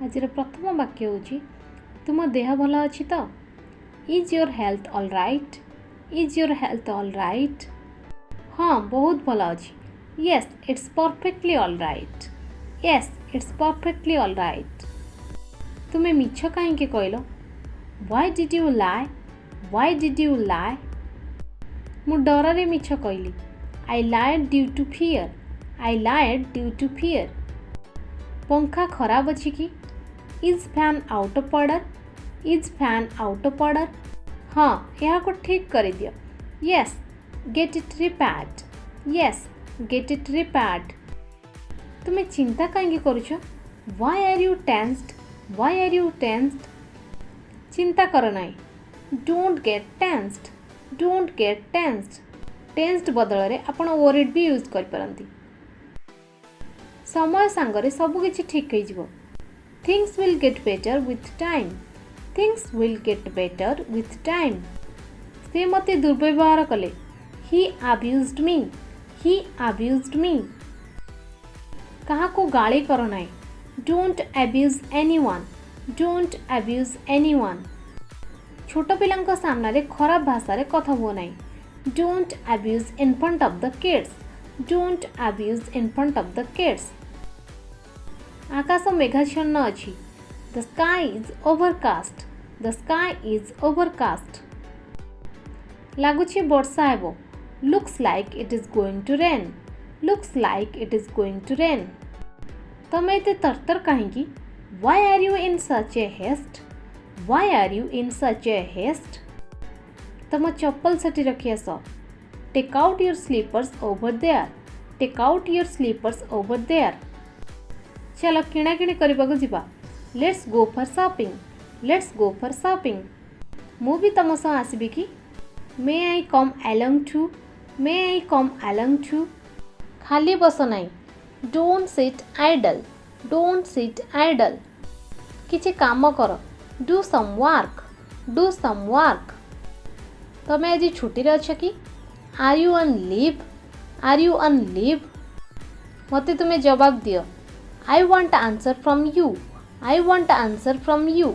आज प्रथम वाक्य होची तुम देह भल अछि तो is your health all right is your health all right हाँ बहुत भल अछि yes it's perfectly all right yes it's perfectly all right तुम्हें मिछ कहीं कहल why did you lie why did you lie मु डर मिछ कहली I lied due to fear I lied due to fear पंखा खराब अछि कि is fan out of order is fan out of order हाँ यहाँ को ठीक कर दियो yes get it repaired yes get it repaired तुम्हें चिंता कहीं करुछ why are you tensed why are you tensed चिंता कर नाई don't get tensed don't get tensed tensed बदल रे आपण वरीड भी यूज कर परंती समय सांगरे सब किछि ठीक हो जिवो things will get better with time things will get better with time से मते दुर्व्यवहार कले ही अब्यूज्ड मी ही अब्यूज्ड मी कहा को गाली करो नाई don't abuse anyone don't abuse anyone छोट पिलांको सामना रे खराब भाषा रे कथा हो नाई don't abuse in front of the kids don't abuse in front of the kids आकाश मेघाच्छन्न अछि the sky is overcast the sky is overcast लागुछि वर्षा हेबो looks like it is going to rain looks like it is going to rain तमे एते तरतर काहेकि why are you in such a haste why are you in such a haste तम चप्पल सेठी रखी आस take out your slippers over there take out your slippers over there चलो किणाकिणी करबाकू जिबा let's go for shopping let's go for shopping मु भी तम सह आसीबी कि may I come along too may I come along too खाली बस नाई don't sit idle don't sit idle किछि काम कर do some work do some work तमे आज छुट्टी रे अछ कि are you on leave are you on leave मते तुमे जवाब दियो I want answer from you I want answer from you